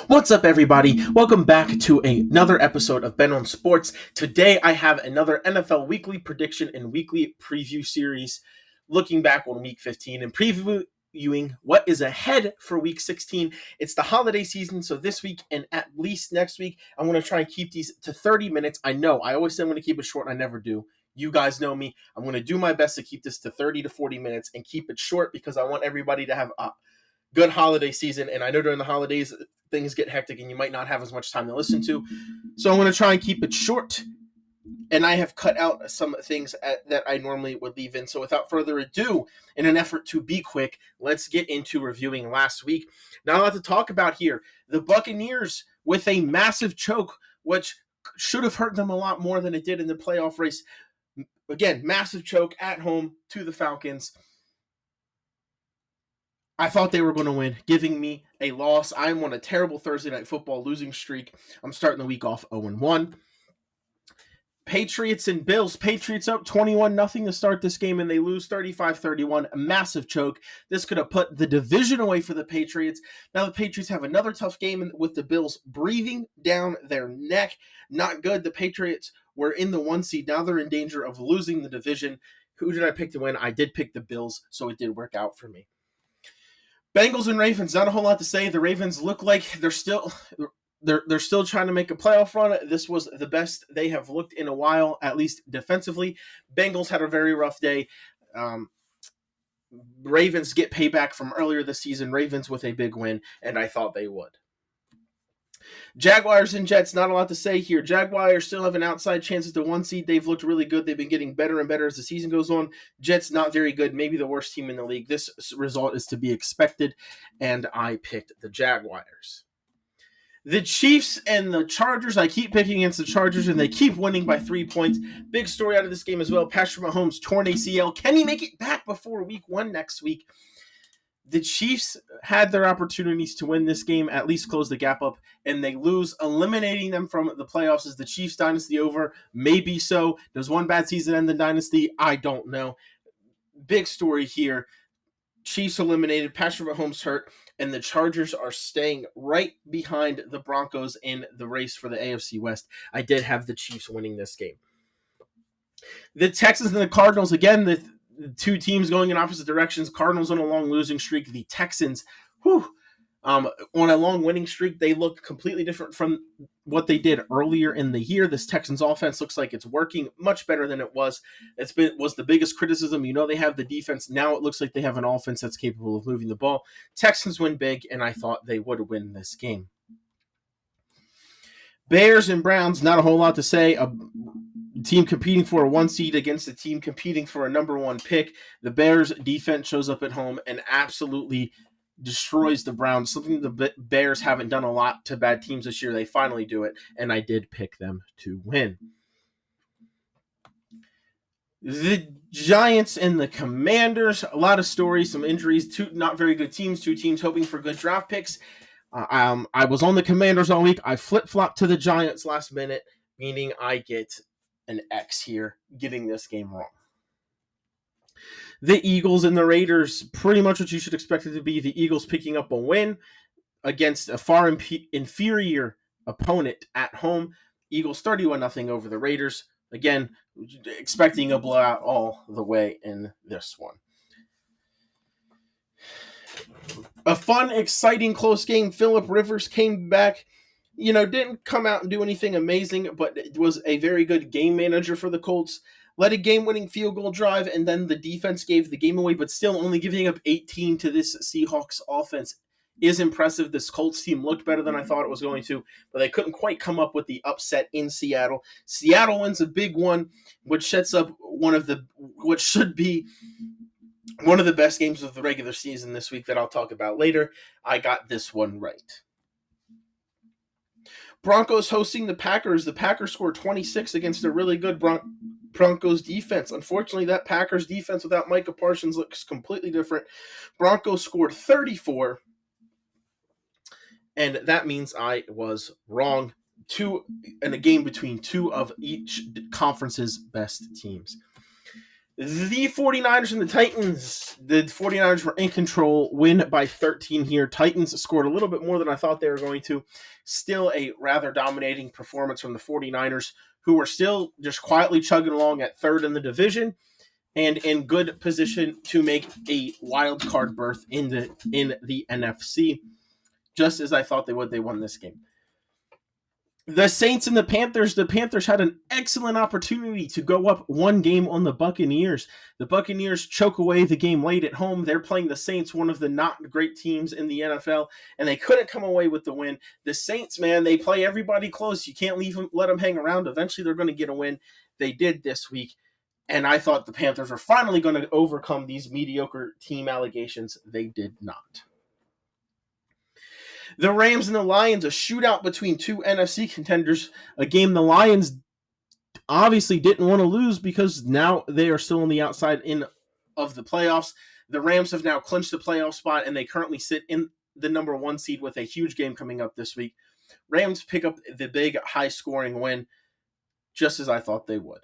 What's up, everybody? Welcome back to another episode of Ben on Sports. Today, I have another NFL weekly prediction and weekly preview series looking back on week 15 and previewing what is ahead for week 16. It's the holiday season, so this week and at least next week, I'm going to try and keep these to 30 minutes. I know, I always say I'm going to keep it short, and I never do. You guys know me. I'm going to do my best to keep this to 30 to 40 minutes and keep it short because I want everybody to have a good holiday season. And I know during the holidays, things get hectic and you might not have as much time to listen to. So I'm going to try and keep it short. And I have cut out some things that I normally would leave in. So without further ado, in an effort to be quick, let's get into reviewing last week. Not a lot to talk about here. The Buccaneers with a massive choke, which should have hurt them a lot more than it did in the playoff race. Again, massive choke at home to the Falcons. I thought they were going to win, giving me a loss. I'm on a terrible Thursday Night Football losing streak. I'm starting the week off 0-1. Patriots and Bills. Patriots up 21-0 to start this game, and they lose 35-31. A massive choke. This could have put the division away for the Patriots. Now the Patriots have another tough game with the Bills breathing down their neck. Not good. The Patriots were in the 1 seed. Now they're in danger of losing the division. Who did I pick to win? I did pick the Bills, so it did work out for me. Bengals and Ravens, not a whole lot to say. The Ravens look like they're still trying to make a playoff run. This was the best they have looked in a while, at least defensively. Bengals had a very rough day. Ravens get payback from earlier this season. Ravens with a big win, and I thought they would. Jaguars and Jets, not a lot to say here. Jaguars still have an outside chance at the 1 seed. They've looked really good. They've been getting better and better as the season goes on. Jets, not very good. Maybe the worst team in the league. This result is to be expected, and I picked the Jaguars. The Chiefs and the Chargers, I keep picking against the Chargers, and they keep winning by 3 points. Big story out of this game as well. Patrick Mahomes torn ACL. Can he make it back before week 1 next week? The Chiefs had their opportunities to win this game, at least close the gap up, and they lose, eliminating them from the playoffs. Is the Chiefs dynasty over? Maybe so. Does one bad season end the dynasty? I don't know. Big story here. Chiefs eliminated, Patrick Mahomes hurt, and the Chargers are staying right behind the Broncos in the race for the AFC West. I did have the Chiefs winning this game. The Texans and the Cardinals, again, the two teams going in opposite directions. Cardinals on a long losing streak. The Texans, on a long winning streak. They look completely different from what they did earlier in the year. This Texans offense looks like it's working much better than it was. Was the biggest criticism. You know, they have the defense. Now it looks like they have an offense that's capable of moving the ball. Texans win big, and I thought they would win this game. Bears and Browns, not a whole lot to say. A team competing for a 1 seed against a team competing for a number 1 pick. The Bears defense shows up at home and absolutely destroys the Browns, something the Bears haven't done a lot to bad teams this year. They finally do it, and I did pick them to win. The Giants and the Commanders, a lot of stories, some injuries, two not very good teams, two teams hoping for good draft picks. I was on the Commanders all week. I flip-flopped to the Giants last minute, meaning I get an X here, getting this game wrong. The Eagles and the Raiders, pretty much what you should expect it to be. The Eagles picking up a win against a far inferior opponent at home. Eagles 31-0 over the Raiders. Again, expecting a blowout all the way in this one. A fun, exciting, close game. Phillip Rivers came back. Didn't come out and do anything amazing, but it was a very good game manager for the Colts. Led a game-winning field goal drive, and then the defense gave the game away, but still only giving up 18 to this Seahawks offense is impressive. This Colts team looked better than I thought it was going to, but they couldn't quite come up with the upset in Seattle. Seattle wins a big one, which sets up what should be one of the best games of the regular season this week that I'll talk about later. I got this one right. Broncos hosting the Packers. The Packers scored 26 against a really good Broncos defense. Unfortunately, that Packers defense without Micah Parsons looks completely different. Broncos scored 34, and that means I was wrong. In a game between two of each conference's best teams. The 49ers and the Titans. The 49ers were in control, win by 13 here. Titans scored a little bit more than I thought they were going to. Still a rather dominating performance from the 49ers, who were still just quietly chugging along at third in the division and in good position to make a wild card berth in the NFC, just as I thought they would. They won this game. The Saints and the Panthers had an excellent opportunity to go up one game on the Buccaneers. The Buccaneers choke away the game late at home. They're playing the Saints, one of the not great teams in the NFL, and they couldn't come away with the win. The Saints, man, they play everybody close. You can't let them hang around. Eventually, they're going to get a win. They did this week, and I thought the Panthers were finally going to overcome these mediocre team allegations. They did not. The Rams and the Lions, a shootout between two NFC contenders, a game the Lions obviously didn't want to lose because now they are still on the outside in of the playoffs. The Rams have now clinched the playoff spot, and they currently sit in the number 1 seed with a huge game coming up this week. Rams pick up the big, high-scoring win, just as I thought they would.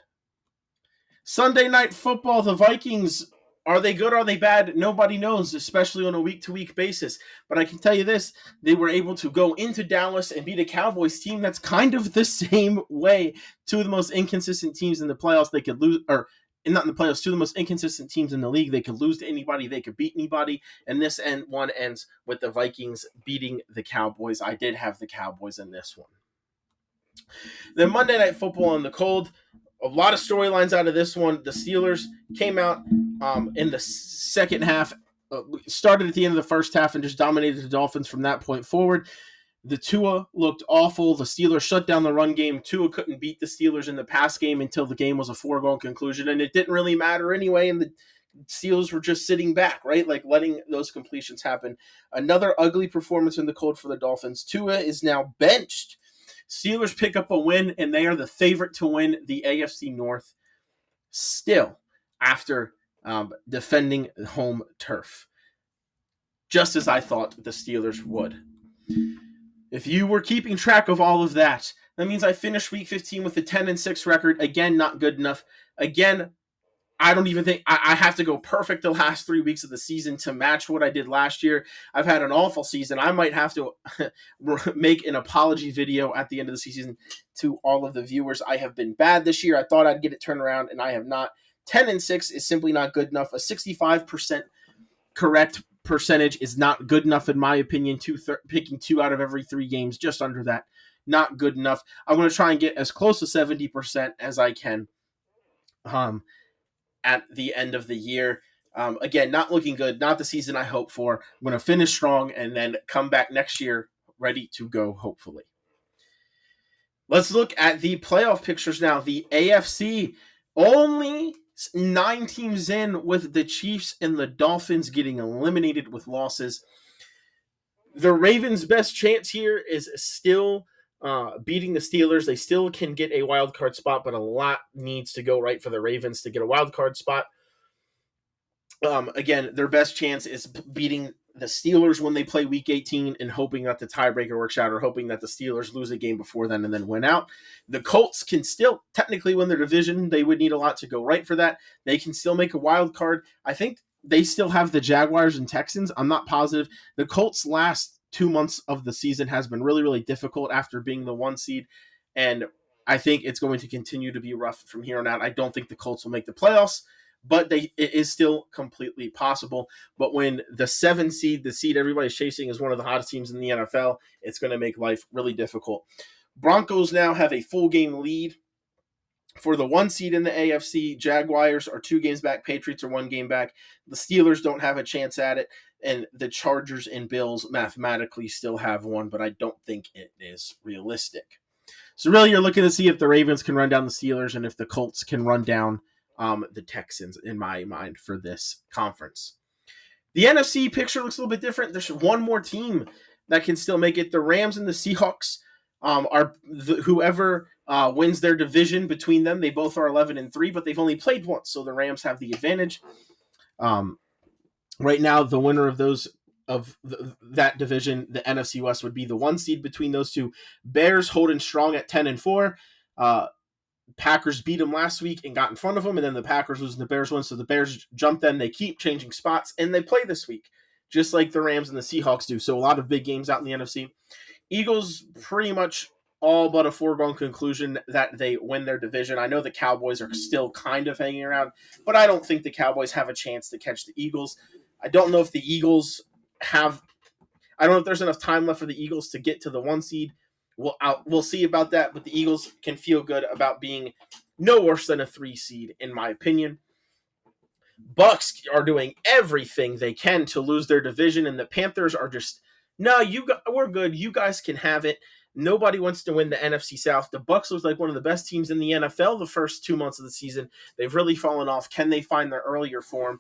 Sunday Night Football, the Vikings, are they good? Are they bad? Nobody knows, especially on a week-to-week basis. But I can tell you this, they were able to go into Dallas and beat a Cowboys team that's kind of the same way. Two of the most inconsistent teams in the playoffs. They could lose, or not in the playoffs, two of the most inconsistent teams in the league. They could lose to anybody. They could beat anybody. And this one ends with the Vikings beating the Cowboys. I did have the Cowboys in this one. Then Monday Night Football on the cold. A lot of storylines out of this one. The Steelers came out in the second half, started at the end of the first half and just dominated the Dolphins from that point forward. The Tua looked awful. The Steelers shut down the run game. Tua couldn't beat the Steelers in the pass game until the game was a foregone conclusion, and it didn't really matter anyway, and the Steelers were just sitting back, right? Like letting those completions happen. Another ugly performance in the cold for the Dolphins. Tua is now benched. Steelers pick up a win, and they are the favorite to win the AFC North still after defending home turf, just as I thought the Steelers would. If you were keeping track of all of that, that means I finished Week 15 with a 10-6 record. Again, not good enough. Again, I don't even think I have to go perfect the last 3 weeks of the season to match what I did last year. I've had an awful season. I might have to make an apology video at the end of the season to all of the viewers. I have been bad this year. I thought I'd get it turned around, and I have not. 10-6 is simply not good enough. A 65% correct percentage is not good enough, in my opinion. Picking 2 out of every 3 games, just under that, not good enough. I'm going to try and get as close to 70% as I can at the end of the year. Again, not looking good, not the season I hope for. I'm going to finish strong and then come back next year ready to go, hopefully. Let's look at the playoff pictures now. The AFC, only 9 teams in, with the Chiefs and the Dolphins getting eliminated with losses. The Ravens' best chance here is still beating the Steelers. They still can get a wild card spot, but a lot needs to go right for the Ravens to get a wild card spot. Again, their best chance is beating the Steelers when they play Week 18 and hoping that the tiebreaker works out, or hoping that the Steelers lose a game before then and then win out. The Colts can still technically win their division. They would need a lot to go right for that. They can still make a wild card. I think they still have the Jaguars and Texans. I'm not positive. The Colts' last 2 months of the season has been really, really difficult after being the 1 seed, and I think it's going to continue to be rough from here on out. I don't think the Colts will make the playoffs, but it is still completely possible. But when the 7 seed, the seed everybody's chasing, is one of the hottest teams in the NFL, it's going to make life really difficult. Broncos now have a full game lead for the 1 seed in the AFC. Jaguars are 2 games back. Patriots are 1 game back. The Steelers don't have a chance at it. And the Chargers and Bills mathematically still have 1, but I don't think it is realistic. So really you're looking to see if the Ravens can run down the Steelers and if the Colts can run down the Texans, in my mind, for this conference. The NFC picture looks a little bit different. There's 1 more team that can still make it. The Rams and the Seahawks whoever wins their division between them. They both are 11-3, but they've only played once, so the Rams have the advantage. Right now, the winner of that division, the NFC West, would be the 1 seed between those two. Bears holding strong at 10-4. Packers beat them last week and got in front of them, and then the Packers lose and the Bears win. So the Bears jump them. They keep changing spots, and they play this week, just like the Rams and the Seahawks do. So a lot of big games out in the NFC. Eagles pretty much all but a foregone conclusion that they win their division. I know the Cowboys are still kind of hanging around, but I don't think the Cowboys have a chance to catch the Eagles. I don't know if the Eagles have – I don't know if there's enough time left for the Eagles to get to the 1 seed. We'll see about that, but the Eagles can feel good about being no worse than a 3 seed, in my opinion. Bucks are doing everything they can to lose their division, and the Panthers are just, no, we're good. You guys can have it. Nobody wants to win the NFC South. The Bucks look like one of the best teams in the NFL the first 2 months of the season. They've really fallen off. Can they find their earlier form?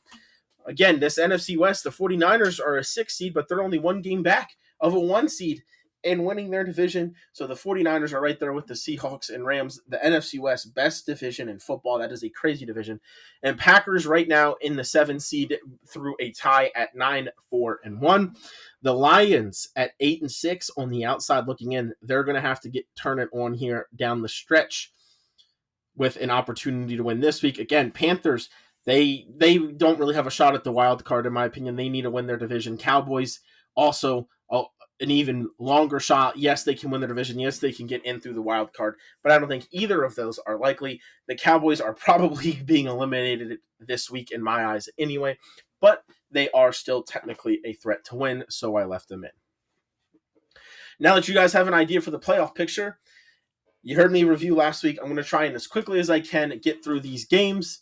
Again, this NFC West, the 49ers are a 6 seed, but they're only 1 game back of a 1 seed in winning their division. So the 49ers are right there with the Seahawks and Rams, the NFC West, best division in football. That is a crazy division. And Packers right now in the 7 seed through a tie at 9-4-1. The Lions at 8-6 on the outside looking in. They're going to have to turn it on here down the stretch with an opportunity to win this week. Again, Panthers, they don't really have a shot at the wild card, in my opinion. They need to win their division. Cowboys also an even longer shot. Yes, they can win the division. Yes, they can get in through the wild card, but I don't think either of those are likely. The Cowboys are probably being eliminated this week in my eyes anyway, but they are still technically a threat to win, so I left them in. Now that you guys have an idea for the playoff picture, you heard me review last week. I'm going to try and as quickly as I can get through these games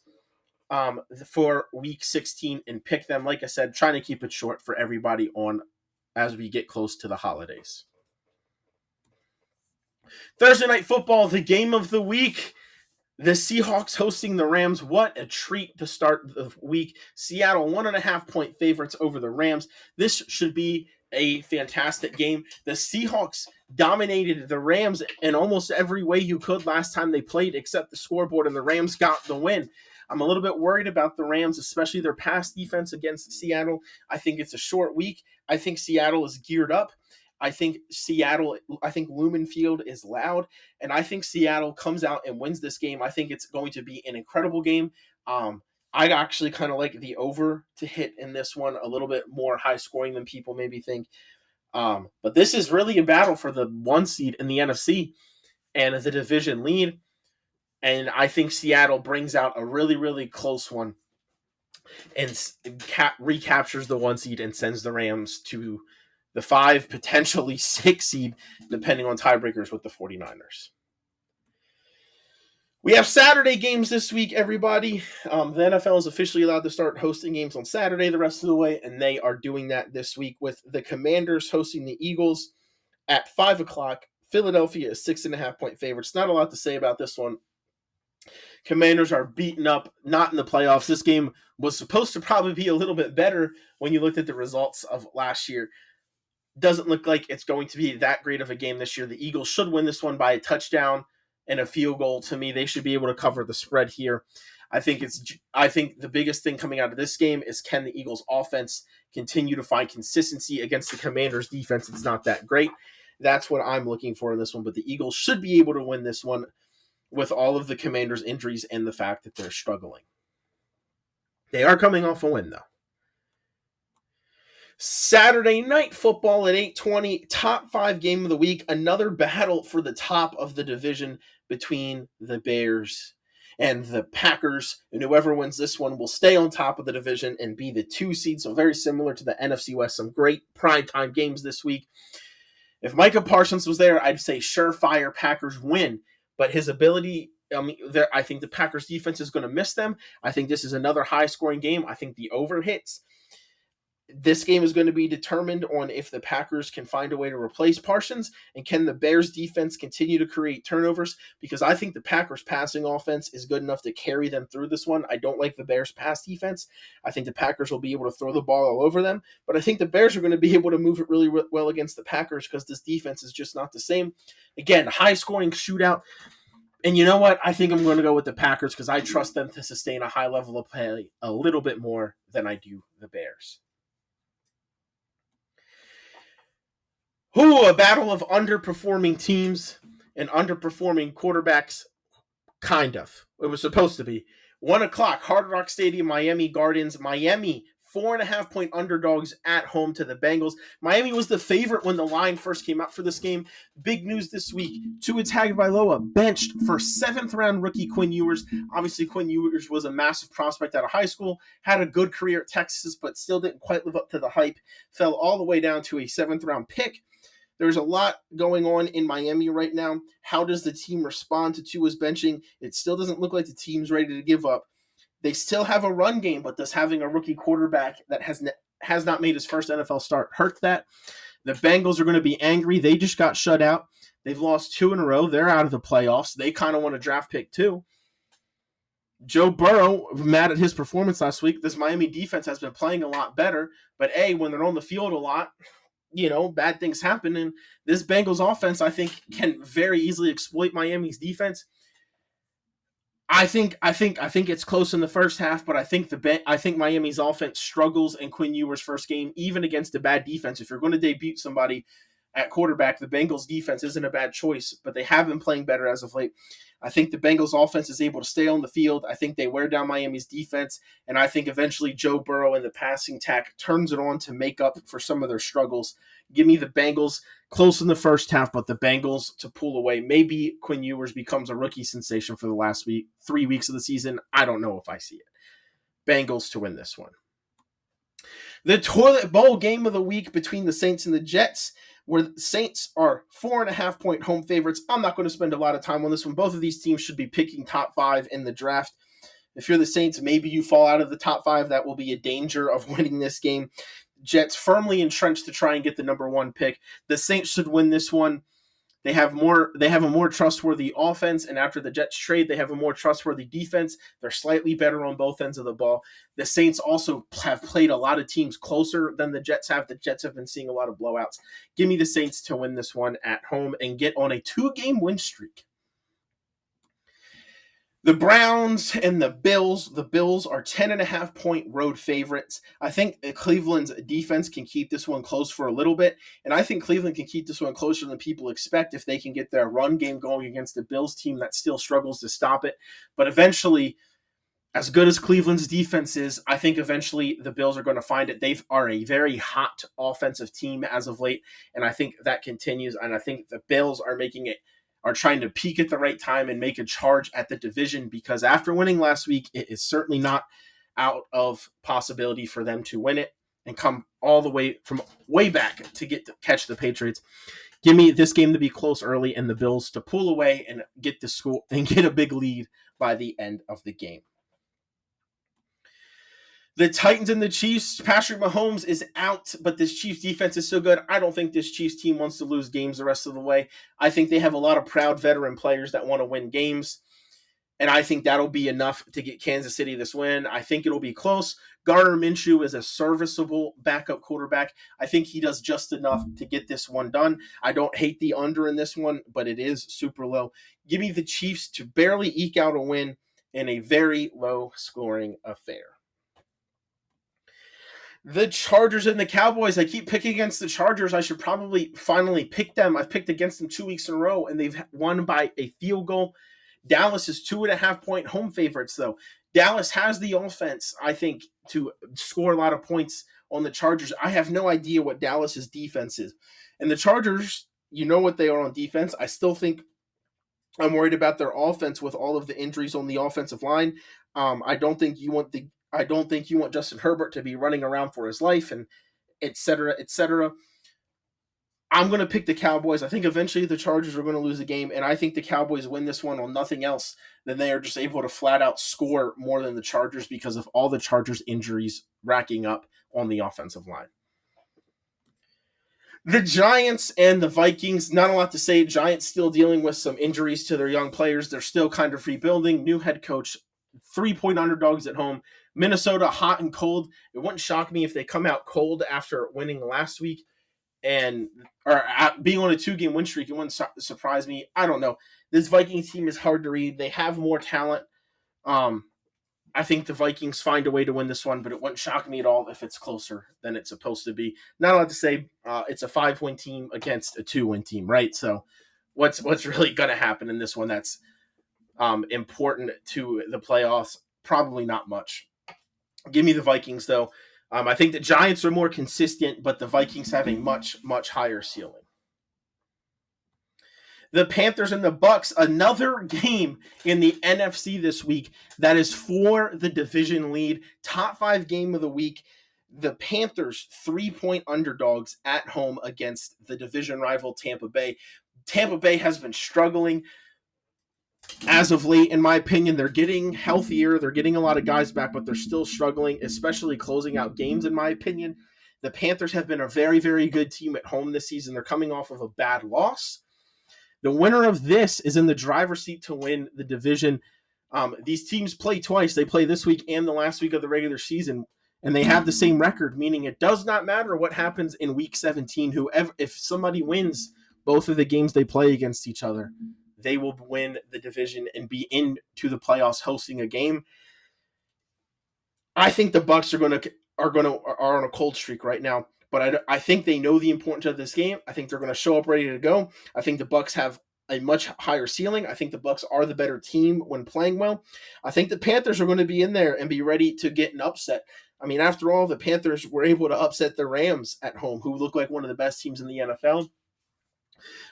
for week 16 and pick them. Like I said, trying to keep it short for everybody on as we get close to the holidays. Thursday Night Football, the game of the week. The Seahawks hosting the Rams. What a treat to start the week. Seattle 1.5-point favorites over the Rams. This should be a fantastic game. The Seahawks dominated the Rams in almost every way you could last time they played except the scoreboard, and the Rams got the win. I'm a little bit worried about the Rams, especially their pass defense against Seattle. I think it's a short week. I think Seattle is geared up. I think Lumen Field is loud, and I think Seattle comes out and wins this game. I think it's going to be an incredible game. I actually kind of like the over to hit in this one, a little bit more high scoring than people maybe think. But this is really a battle for the 1 seed in the NFC and the division lead. And I think Seattle brings out a really, really close one and recaptures the 1 seed and sends the Rams to the 5, potentially 6 seed, depending on tiebreakers with the 49ers. We have Saturday games this week, everybody. The NFL is officially allowed to start hosting games on Saturday the rest of the way, and they are doing that this week with the Commanders hosting the Eagles at 5 o'clock. Philadelphia is 6.5-point favorites. Not a lot to say about this one. Commanders are beaten up, not in the playoffs. This game was supposed to probably be a little bit better when you looked at the results of last year. Doesn't look like it's going to be that great of a game this year. The Eagles should win this one by a touchdown and a field goal. To me, they should be able to cover the spread here. I think the biggest thing coming out of this game is, can the Eagles offense continue to find consistency against the Commanders defense? It's not that great. That's what I'm looking for in this one, but the Eagles should be able to win this one with all of the Commanders' injuries and the fact that they're struggling. They are coming off a win, though. Saturday Night Football at 8:20, top 5 game of the week. Another battle for the top of the division between the Bears and the Packers. And whoever wins this one will stay on top of the division and be the 2 seed. So very similar to the NFC West. Some great primetime games this week. If Micah Parsons was there, I'd say surefire Packers win. But his ability, I think the Packers defense is going to miss them. I think this is another high-scoring game. I think the over hits. This game is going to be determined on if the Packers can find a way to replace Parsons, and can the Bears defense continue to create turnovers, because I think the Packers passing offense is good enough to carry them through this one. I don't like the Bears pass defense. I think the Packers will be able to throw the ball all over them, but I think the Bears are going to be able to move it really well against the Packers because this defense is just not the same. Again, high scoring shootout. And you know what? I think I'm going to go with the Packers because I trust them to sustain a high level of play a little bit more than I do the Bears. A battle of underperforming teams and underperforming quarterbacks Kind of. It was supposed to be. 1 o'clock, Hard Rock Stadium, Miami Gardens. Miami, 4.5 point underdogs at home to the Bengals. Miami was the favorite when the line first came out for this game. Big news this week. Tua Tagovailoa benched for 7th-round rookie Quinn Ewers. Obviously, Quinn Ewers was a massive prospect out of high school, had a good career at Texas, but still didn't quite live up to the hype. Fell all the way down to a 7th-round pick. There's a lot going on in Miami right now. How does the team respond to Tua's benching? It still doesn't look like the team's ready to give up. They still have a run game, but does having a rookie quarterback that has not made his first NFL start hurt that? The Bengals are going to be angry. They just got shut out. They've lost 2 in a row. They're out of the playoffs. They kind of want a draft pick too. Joe Burrow, mad at his performance last week. This Miami defense has been playing a lot better, but when they're on the field a lot, bad things happen. And this Bengals offense, I think, can very easily exploit Miami's defense. I think it's close in the first half, but I think Miami's offense struggles in Quinn Ewers' first game, even against a bad defense. If you're going to debut somebody at quarterback, the Bengals defense isn't a bad choice, but they have been playing better as of late. I think the Bengals offense is able to stay on the field. I think they wear down Miami's defense, and I think eventually Joe Burrow and the passing attack turns it on to make up for some of their struggles. Give me the Bengals close in the first half, but the Bengals to pull away. Maybe Quinn Ewers becomes a rookie sensation for the last 3 weeks of the season. I don't know if I see it. Bengals to win this one. The toilet bowl game of the week between the Saints and the Jets, where the Saints are 4.5 point home favorites. I'm not going to spend a lot of time on this one. Both of these teams should be picking top 5 in the draft. If you're the Saints, maybe you fall out of the top 5. That will be a danger of winning this game. Jets firmly entrenched to try and get the number 1 pick. The Saints should win this one. They have a more trustworthy offense, and after the Jets trade, they have a more trustworthy defense. They're slightly better on both ends of the ball. The Saints also have played a lot of teams closer than the Jets have. The Jets have been seeing a lot of blowouts. Give me the Saints to win this one at home and get on a 2-game win streak. The Browns and the Bills. The Bills are 10.5 point road favorites. I think Cleveland's defense can keep this one close for a little bit, and I think Cleveland can keep this one closer than people expect if they can get their run game going against the Bills team that still struggles to stop it. But eventually, as good as Cleveland's defense is, I think eventually the Bills are going to find it. They are a very hot offensive team as of late, and I think that continues, and I think the Bills are trying to peak at the right time and make a charge at the division, because after winning last week, it is certainly not out of possibility for them to win it and come all the way from way back to catch the Patriots. Give me this game to be close early and the Bills to pull away and get the score and get a big lead by the end of the game. The Titans and the Chiefs. Patrick Mahomes is out, but this Chiefs defense is so good. I don't think this Chiefs team wants to lose games the rest of the way. I think they have a lot of proud veteran players that want to win games, and I think that'll be enough to get Kansas City this win. I think it'll be close. Gardner Minshew is a serviceable backup quarterback. I think he does just enough to get this one done. I don't hate the under in this one, but it is super low. Give me the Chiefs to barely eke out a win in a very low-scoring affair. The Chargers and the Cowboys. I keep picking against the Chargers. I should probably finally pick them. I've picked against them 2 weeks in a row, and they've won by a field goal. Dallas is 2.5 point home favorites, though. Dallas has the offense, I think, to score a lot of points on the Chargers. I have no idea what Dallas's defense is. And the Chargers, you know what they are on defense. I still think I'm worried about their offense with all of the injuries on the offensive line. I don't think you want Justin Herbert to be running around for his life and et cetera, et cetera. I'm going to pick the Cowboys. I think eventually the Chargers are going to lose the game, and I think the Cowboys win this one on nothing else than they are just able to flat out score more than the Chargers because of all the Chargers injuries racking up on the offensive line. The Giants and the Vikings, not a lot to say. Giants still dealing with some injuries to their young players. They're still kind of rebuilding. New head coach, 3-point underdogs at home. Minnesota, hot and cold. It wouldn't shock me if they come out cold after winning last week or being on a 2-game win streak. It wouldn't surprise me. I don't know. This Vikings team is hard to read. They have more talent. I think the Vikings find a way to win this one, but it wouldn't shock me at all if it's closer than it's supposed to be. Not allowed to say it's a 5-win team against a 2-win team, right? So what's really going to happen in this one? That's important to the playoffs? Probably not much. Give me the Vikings, though. I think the Giants are more consistent, but the Vikings have a much, much higher ceiling. The Panthers and the Bucks, another game in the NFC this week that is for the division lead. Top 5 game of the week. The Panthers 3-point underdogs at home against the division rival Tampa Bay. Tampa Bay has been struggling as of late, in my opinion. They're getting healthier. They're getting a lot of guys back, but they're still struggling, especially closing out games, in my opinion. The Panthers have been a very, very good team at home this season. They're coming off of a bad loss. The winner of this is in the driver's seat to win the division. These teams play twice. They play this week and the last week of the regular season, and they have the same record, meaning it does not matter what happens in week 17. If somebody wins both of the games they play against each other, they will win the division and be into the playoffs hosting a game. I think the Bucks are on a cold streak right now, but I think they know the importance of this game. I think they're going to show up ready to go. I think the Bucks have a much higher ceiling. I think the Bucks are the better team when playing well. I think the Panthers are going to be in there and be ready to get an upset. I mean, after all, the Panthers were able to upset the Rams at home, who look like one of the best teams in the NFL.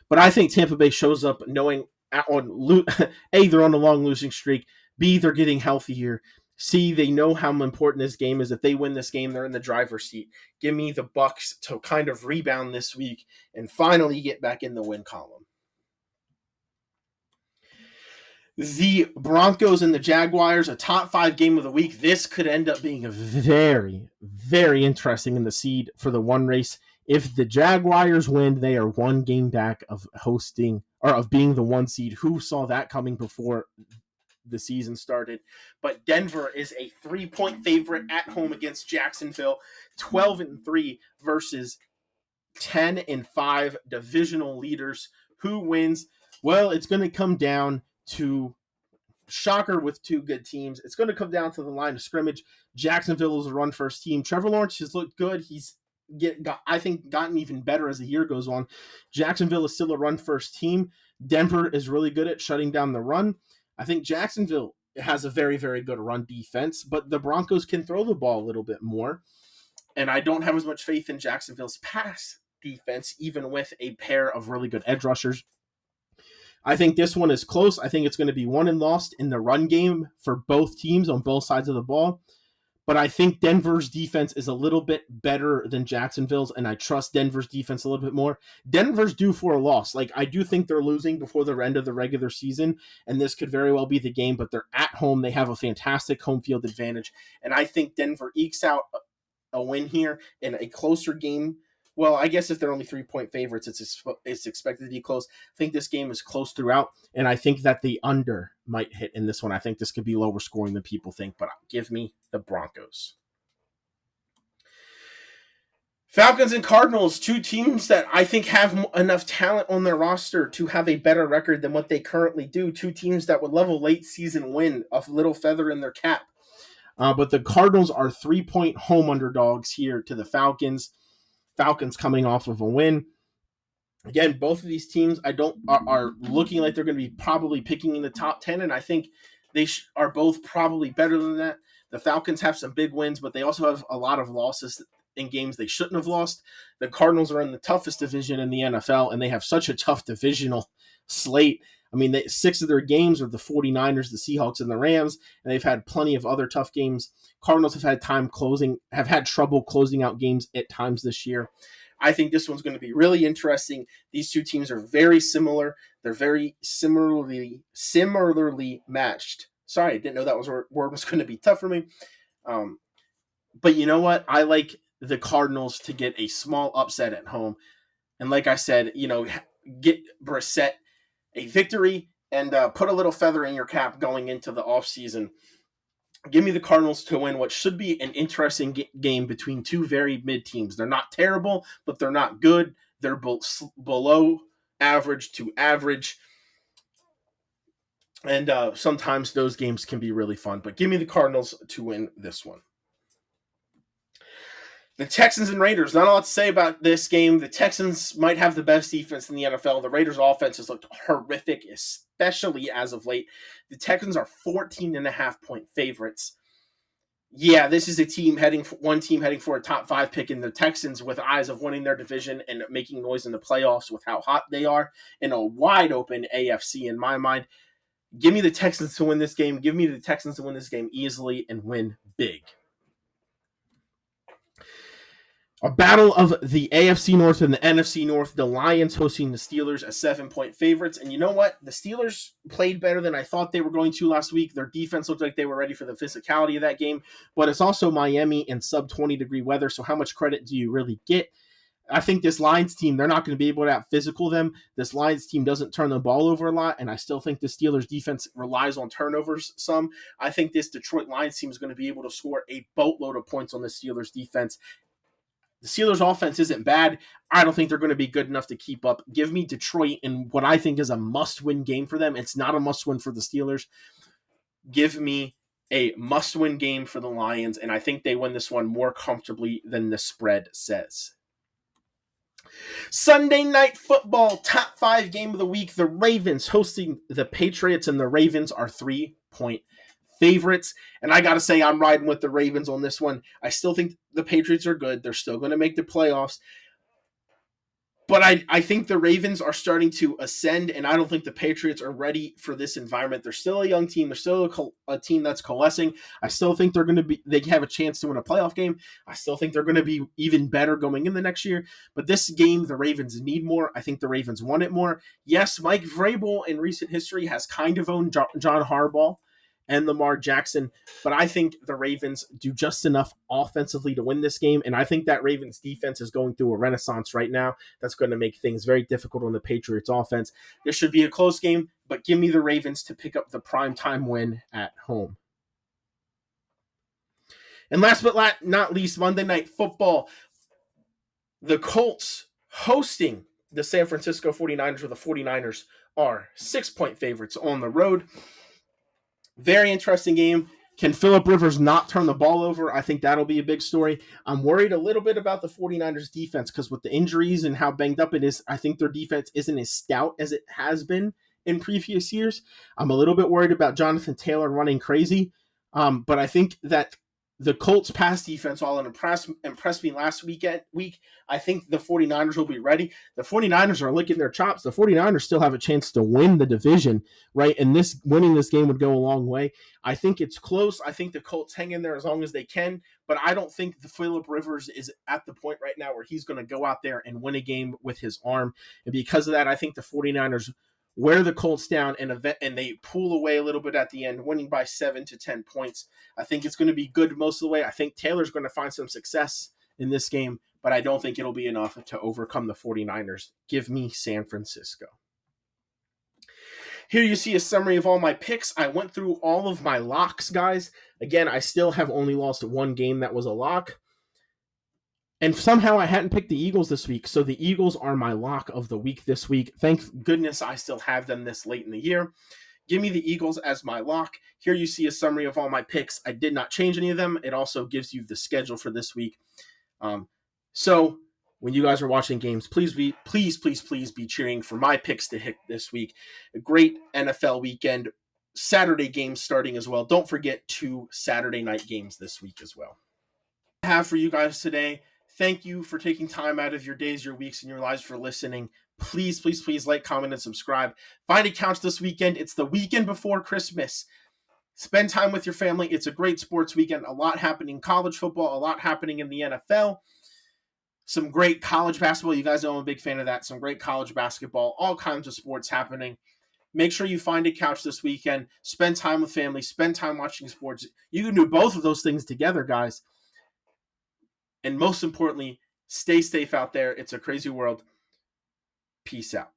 But I think Tampa Bay shows up knowing A, they're on a long losing streak. B, they're getting healthier. C, they know how important this game is. If they win this game, they're in the driver's seat. Give me the Bucks to kind of rebound this week and finally get back in the win column. The Broncos and the Jaguars, a top 5 game of the week. This could end up being a very, very interesting in the seed for the 1 race. If the Jaguars win, they are 1 game back of being the 1 seed. Who saw that coming before the season started? But Denver is a 3-point favorite at home against Jacksonville, 12-3 versus 10-5 divisional leaders. Who wins? Well, it's going to come down to, shocker with 2 good teams, it's going to come down to the line of scrimmage. Jacksonville is a run first team. Trevor Lawrence has looked good. He's gotten even better as the year goes on. Jacksonville is still a run first team. Denver is really good at shutting down the run. I think Jacksonville has a very, very good run defense, but the Broncos can throw the ball a little bit more. And I don't have as much faith in Jacksonville's pass defense, even with a pair of really good edge rushers. I think this one is close. I think it's going to be won and lost in the run game for both teams on both sides of the ball. But I think Denver's defense is a little bit better than Jacksonville's, and I trust Denver's defense a little bit more. Denver's due for a loss. I do think they're losing before the end of the regular season, and this could very well be the game, but they're at home. They have a fantastic home field advantage, and I think Denver ekes out a win here in a closer game. Well, I guess if they're only 3-point favorites, it's expected to be close. I think this game is close throughout, and I think that the under might hit in this one. I think this could be lower scoring than people think, but give me the Broncos. Falcons and Cardinals, 2 teams that I think have enough talent on their roster to have a better record than what they currently do. 2 teams that would level late season win, a little feather in their cap. But the Cardinals are 3-point home underdogs here to the Falcons. Falcons coming off of a win. Again, both of these teams are looking like they're going to be probably picking in the top 10, and I think they are both probably better than that. The Falcons have some big wins, but they also have a lot of losses in games they shouldn't have lost. The Cardinals are in the toughest division in the NFL, and they have such a tough divisional slate. I mean, 6 of their games are the 49ers, the Seahawks, and the Rams, and they've had plenty of other tough games. Cardinals have had trouble closing out games at times this year. I think this one's going to be really interesting. These 2 teams are very similar. They're very similarly matched. Sorry, I didn't know that word was going to be tough for me. But you know what? I like the Cardinals to get a small upset at home. And like I said, get Brissett a victory and put a little feather in your cap going into the offseason. Give me the Cardinals to win what should be an interesting game between 2 very mid teams. They're not terrible, but they're not good. They're below average to average. And sometimes those games can be really fun. But give me the Cardinals to win this one. The Texans and Raiders, not a lot to say about this game. The Texans might have the best defense in the NFL. The Raiders' offense has looked horrific, especially as of late. The Texans are 14.5-point favorites. Yeah, this is one team heading for a top 5 pick, in the Texans with eyes of winning their division and making noise in the playoffs with how hot they are in a wide open AFC in my mind. Give me the Texans to win this game. Give me the Texans to win this game easily and win big. A battle of the AFC North and the NFC North. The Lions hosting the Steelers as 7-point favorites. And you know what? The Steelers played better than I thought they were going to last week. Their defense looked like they were ready for the physicality of that game. But it's also Miami in sub 20-degree weather. So how much credit do you really get? I think this Lions team, they're not going to be able to out-physical them. This Lions team doesn't turn the ball over a lot, and I still think the Steelers defense relies on turnovers some. I think this Detroit Lions team is going to be able to score a boatload of points on the Steelers defense. The Steelers offense isn't bad. I don't think they're going to be good enough to keep up. Give me Detroit in what I think is a must-win game for them. It's not a must-win for the Steelers. Give me a must-win game for the Lions, and I think they win this one more comfortably than the spread says. Sunday Night Football, top 5 game of the week. The Ravens hosting the Patriots, and the Ravens are 3-point favorites. And I got to say, I'm riding with the Ravens on this one. I still think the Patriots are good. They're still going to make the playoffs. But I think the Ravens are starting to ascend, and I don't think the Patriots are ready for this environment. They're still a young team. They're still a team that's coalescing. I still think they have a chance to win a playoff game. I still think they're going to be even better going in the next year. But this game, the Ravens need more. I think the Ravens want it more. Yes, Mike Vrabel in recent history has kind of owned John Harbaugh and Lamar Jackson, but I think the Ravens do just enough offensively to win this game, and I think that Ravens defense is going through a renaissance right now that's going to make things very difficult on the Patriots offense. This should be a close game, but give me the Ravens to pick up the primetime win at home. And last but not least, Monday Night Football. The Colts hosting the San Francisco 49ers, where the 49ers are 6-point favorites on the road. Very interesting game. Can Phillip Rivers not turn the ball over? I think that'll be a big story. I'm worried a little bit about the 49ers defense because with the injuries and how banged up it is, I think their defense isn't as stout as it has been in previous years. I'm a little bit worried about Jonathan Taylor running crazy, but I think that the Colts pass defense all impressed me last week. I think the 49ers will be ready. The 49ers are licking their chops. The 49ers still have a chance to win the division, right? And winning this game would go a long way. I think it's close. I think the Colts hang in there as long as they can, but I don't think the Phillip Rivers is at the point right now where he's going to go out there and win a game with his arm. And because of that, I think the 49ers wear the Colts down and they pull away a little bit at the end, winning by 7 to 10 points. I think it's going to be good most of the way. I think Taylor's going to find some success in this game, but I don't think it'll be enough to overcome the 49ers. Give me San Francisco. Here you see a summary of all my picks. I went through all of my locks, guys. Again, I still have only lost one game that was a lock. And somehow I hadn't picked the Eagles this week, so the Eagles are my lock of the week this week. Thank goodness I still have them this late in the year. Give me the Eagles as my lock. Here you see a summary of all my picks. I did not change any of them. It also gives you the schedule for this week. So when you guys are watching games, please be cheering for my picks to hit this week. A great NFL weekend. Saturday games starting as well. Don't forget 2 Saturday night games this week as well. I have for you guys today. Thank you for taking time out of your days, your weeks, and your lives for listening. Please like, comment, and subscribe. Find a couch this weekend. It's the weekend before Christmas. Spend time with your family. It's a great sports weekend. A lot happening in college football, a lot happening in the NFL. Some great college basketball. You guys know I'm a big fan of that. Some great college basketball. All kinds of sports happening. Make sure you find a couch this weekend. Spend time with family. Spend time watching sports. You can do both of those things together, guys. And most importantly, stay safe out there. It's a crazy world. Peace out.